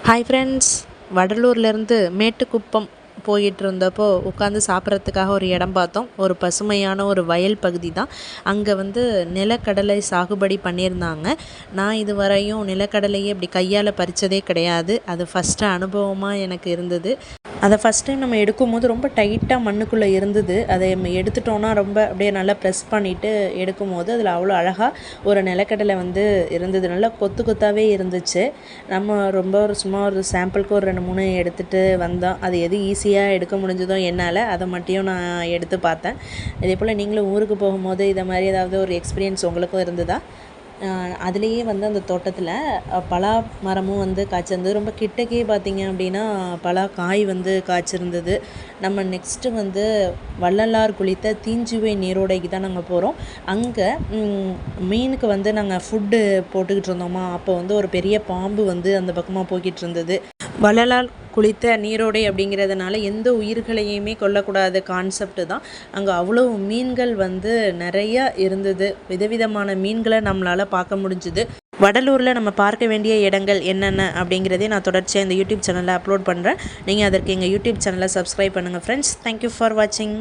Hi friends, வடலூர்லேருந்து Mettukuppam போயிட்டு இருந்தப்போ உட்காந்து சாப்பிட்றதுக்காக ஒரு இடம் பார்த்தோம். ஒரு பசுமையான ஒரு வயல் பகுதி தான். அங்கே நிலக்கடலை சாகுபடி பண்ணியிருந்தாங்க. நான் இதுவரையும் நிலக்கடலையே இப்படி கையால் பறித்ததே கிடையாது. அது ஃபஸ்ட்டு அனுபவமாக எனக்கு இருந்தது. அதை ஃபஸ்ட் டைம் நம்ம எடுக்கும்போது ரொம்ப டைட்டாக மண்ணுக்குள்ளே இருந்தது. அதை நம்ம எடுத்துட்டோன்னா ரொம்ப அப்படியே நல்லா ப்ரெஸ் பண்ணிவிட்டு எடுக்கும்போது அதில் அவ்வளோ அழகாக ஒரு நிலக்கடலை இருந்தது. நல்லா கொத்து கொத்தாகவே இருந்துச்சு. நம்ம ரொம்ப சும்மா ஒரு சாம்பிளுக்கு ஒரு 2-3 எடுத்துகிட்டு வந்தோம். அது எது ஈஸியாக எடுக்க முடிஞ்சதோ என்னால் அதை மட்டும் நான் எடுத்து பார்த்தேன். இதே போல் நீங்களும் ஊருக்கு போகும்போது இதை மாதிரி ஏதாவது ஒரு எக்ஸ்பீரியன்ஸ் உங்களுக்கும் இருந்ததா? அதுலேயே அந்த தோட்டத்தில் பலா மரமும் காய்ச்சிருந்தது. ரொம்ப கிட்டக்கே பார்த்திங்க அப்படின்னா பலா காய் காய்ச்சிருந்தது. நம்ம நெக்ஸ்ட்டு வள்ளலார் குளித்த தீஞ்சுவை நீரோடைக்கு தான் நாங்கள் போகிறோம். அங்கே மீனுக்கு நாங்கள் ஃபுட்டு போட்டுக்கிட்டு இருந்தோமா, அப்போ ஒரு பெரிய பாம்பு அந்த பக்கமாக போய்கிட்டு இருந்தது. வள்ளலார் குளித்த நீரோடை அப்படிங்கிறதுனால எந்த உயிர்களையுமே கொல்லக்கூடாத கான்செப்ட் தான். அங்கே அவ்வளோ மீன்கள் நிறையா இருந்தது. விதவிதமான மீன்களை நம்மளால் பார்க்க முடிஞ்சுது. வடலூரில் நம்ம பார்க்க வேண்டிய இடங்கள் என்னென்ன அப்படிங்கிறதே நான் தொடர்ச்சியாக இந்த யூடியூப் சேனலில் அப்லோட் பண்ணுறேன். நீங்கள் அதற்கு எங்கள் யூடியூப் சேனலை சப்ஸ்கிரைப் பண்ணுங்கள் ஃப்ரெண்ட்ஸ். தேங்க்யூ ஃபார் வாட்சிங்.